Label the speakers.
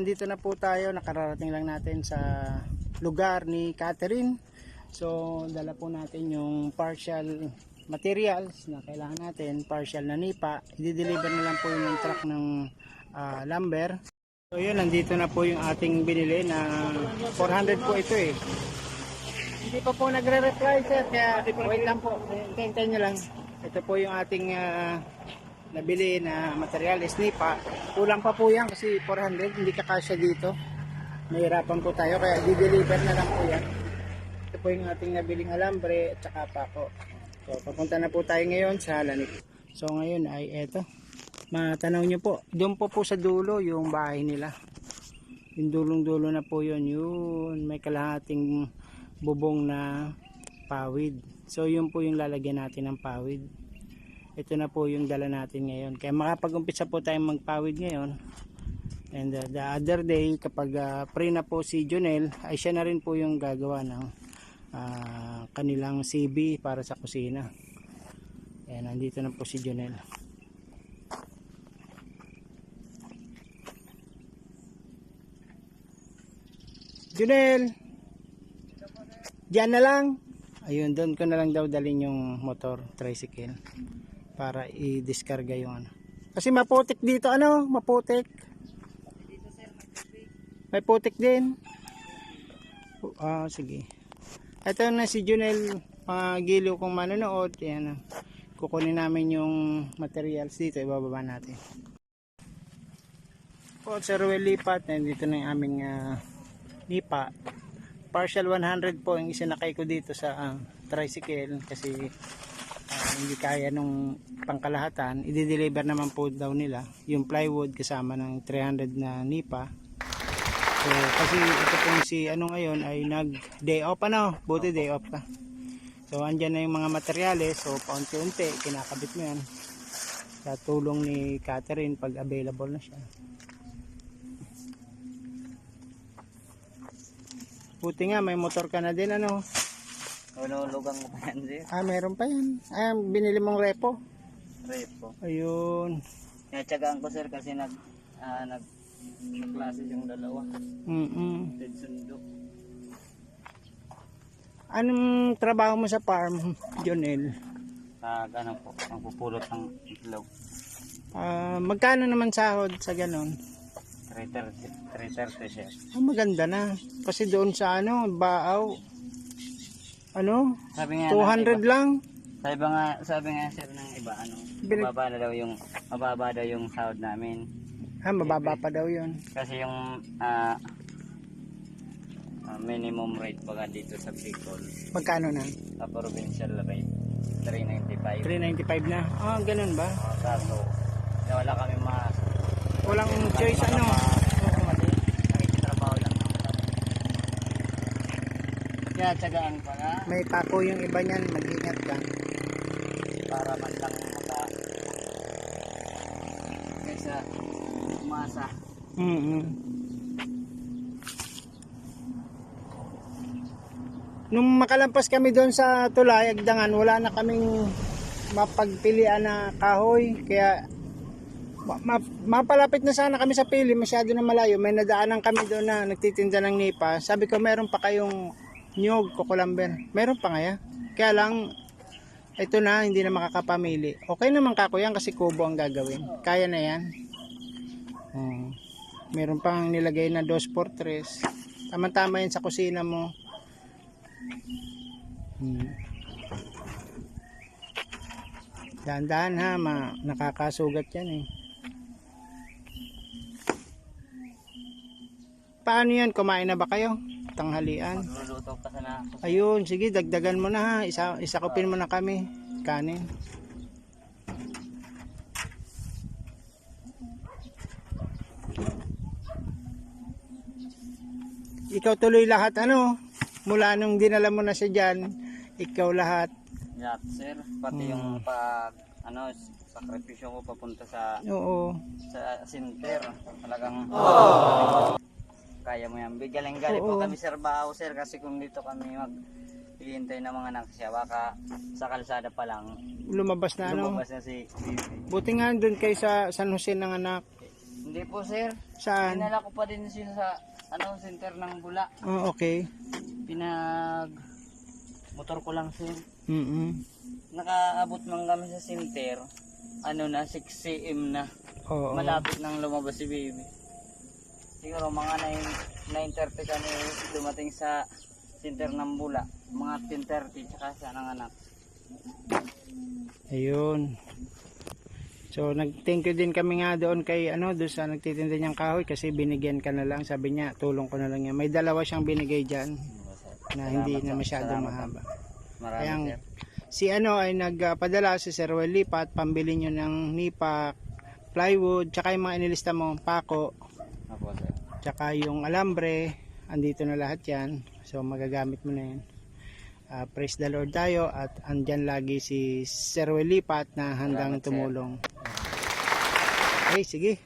Speaker 1: nandito na po tayo, nakararating lang natin sa lugar ni Catherine. So dala po natin yung partial materials na kailangan natin, partial na nipa. I-deliver na lang po yung truck ng lumber. So yun, nandito na po yung ating binili na 400 po ito eh. Hindi pa po nagre-reply sir, kaya wait lang po, hintayin nyo lang. Ito po yung ating nabili na materials, nipa. Kulang pa po yan kasi 400, hindi kakasya dito. Mahirapan po tayo, kaya di-deliver na lang po yan. Ito po yung ating nabiling alambre at saka pako. So papunta na po tayo ngayon sa Lanik. So ngayon ay eto, matanaw nyo po, doon po sa dulo yung bahay nila. Yung dulong-dulo na po yun, may kalahating bubong na pawid. So yun po yung lalagyan natin ng pawid. Ito na po yung dala natin ngayon. Kaya makapag-umpisa po tayong magpawid ngayon. And the other day, kapag pre na po si Jonel, ay siya na rin po yung gagawa ng kanilang CB para sa kusina. Ayan, nandito na po si Jonel. Jonel! Diyan na lang. Ayun, doon ko na lang daw dalhin yung motor, tricycle. Para i-discarga yung ano. Kasi maputik dito, maputik. May putik din. Sige. Ito na si Jonel, giliw kong manonood. Yan, kukunin namin yung materials dito, ibababa natin. Po, Sir Ruel lipat, nandito na yung aming nipa. Partial 100 po yung isinakay ko dito sa tricycle kasi hindi kaya nung pangkalahatan. I-deliver naman po daw nila yung plywood kasama ng 300 na nipa. So kasi ito pong si ngayon ay nag day off, buti day off ka. So andyan na yung mga materyales, so paunti-unti kinakabit mo yan sa tulong ni Catherine pag available na siya. Buti nga may motor ka na din,
Speaker 2: Lugang mo pa yan, sir.
Speaker 1: Meron pa yan. Binili mong repo.
Speaker 2: Repo.
Speaker 1: Ayun.
Speaker 2: Tinatsagaan ko, sir, kasi klase yung dalawa. Dead sundo.
Speaker 1: Anong trabaho mo sa farm, Jonel?
Speaker 2: Po, ang pupulot ng itlog.
Speaker 1: Magkano naman sahod sa ganon?
Speaker 2: 330, sir.
Speaker 1: Maganda na. Kasi doon sa Baaw,
Speaker 2: Sabi nga
Speaker 1: 200 lang.
Speaker 2: Sabi nga sir ng iba, mababa daw yung sahod namin.
Speaker 1: Mababa pa daw yun.
Speaker 2: Kasi yung minimum rate baga dito sa Bicol.
Speaker 1: Magkano na?
Speaker 2: Sa provincial rate, 395.
Speaker 1: 395 na? Ganun ba?
Speaker 2: Kaso, wala kami
Speaker 1: Walang choice,
Speaker 2: trabaho lang. Kaya tsagaan pa nga.
Speaker 1: May pako yung iba niyan, mag-ingat ka.
Speaker 2: Para man lang kaysa umasa.
Speaker 1: Nung makalampas kami doon sa Tulay, Agdangan, wala na kaming mapagpilian na kahoy. Kaya mapalapit na sana kami sa pili, masyado na malayo. May nadaanan kami doon na nagtitinda ng nipa. Sabi ko, meron pa kayong nyog, kukulamber. Meron pa nga. Kaya lang, ito na, hindi na makakapamili. Okay naman kako yan kasi kubo ang gagawin. Kaya na yan. Meron pang nilagay na 2x3. Tama-tama yan sa kusina mo. Dahan-dahan ha, nakakasugat yan eh. Paano yan? Kumain na ba kayo? Tanghalian.
Speaker 2: Luluto pa sana.
Speaker 1: Ayun, sige, dagdagan mo na ha. Isakupin mo na kami. Kanin. Ikaw tuloy lahat, mula nung dinala mo na siya dyan, ikaw lahat.
Speaker 2: Yeah, sir. Pati yung sakripisyo ko papunta sa center. Talagang kaya mo yan. Galing po kami, sir, Baaw, sir, kasi kung dito kami hihintay ng mga nagsya, baka sa kalsada pa lang
Speaker 1: lumabas na
Speaker 2: lumabas na si Bibi.
Speaker 1: Buti nga doon kayo sa San Jose ng anak.
Speaker 2: Hindi po sir.
Speaker 1: Saan?
Speaker 2: Dinala ko pa din siya sa center ng Bula.
Speaker 1: Oh, okay.
Speaker 2: Motor ko lang sir. Nakaabot man kami sa center. 6 cm na.
Speaker 1: Oo.
Speaker 2: Malapit nang lumabas si baby. Siguro mga 9:30 kami dumating sa center ng Bula. Mga 10:30 tsaka siya ng anak.
Speaker 1: Ayun. So nag-thank you din kami nga doon kay doon sa nagtitinda niyang kahoy kasi binigyan ka na lang, sabi niya tulong ko na lang yan. May dalawa siyang binigay diyan na hindi na masyado mahaba.
Speaker 2: Maraming
Speaker 1: Kaya si ay nagpadala si Sir Well Lipat, pambili niyo ng nipa, plywood, tsaka yung mga inilista mo, pako,
Speaker 2: Opo sir.
Speaker 1: tsaka yung alambre, andito na lahat yan. So magagamit mo na yan. Praise the Lord tayo at andyan lagi si Sir Well Lipat na handang tumulong. Okay, sige.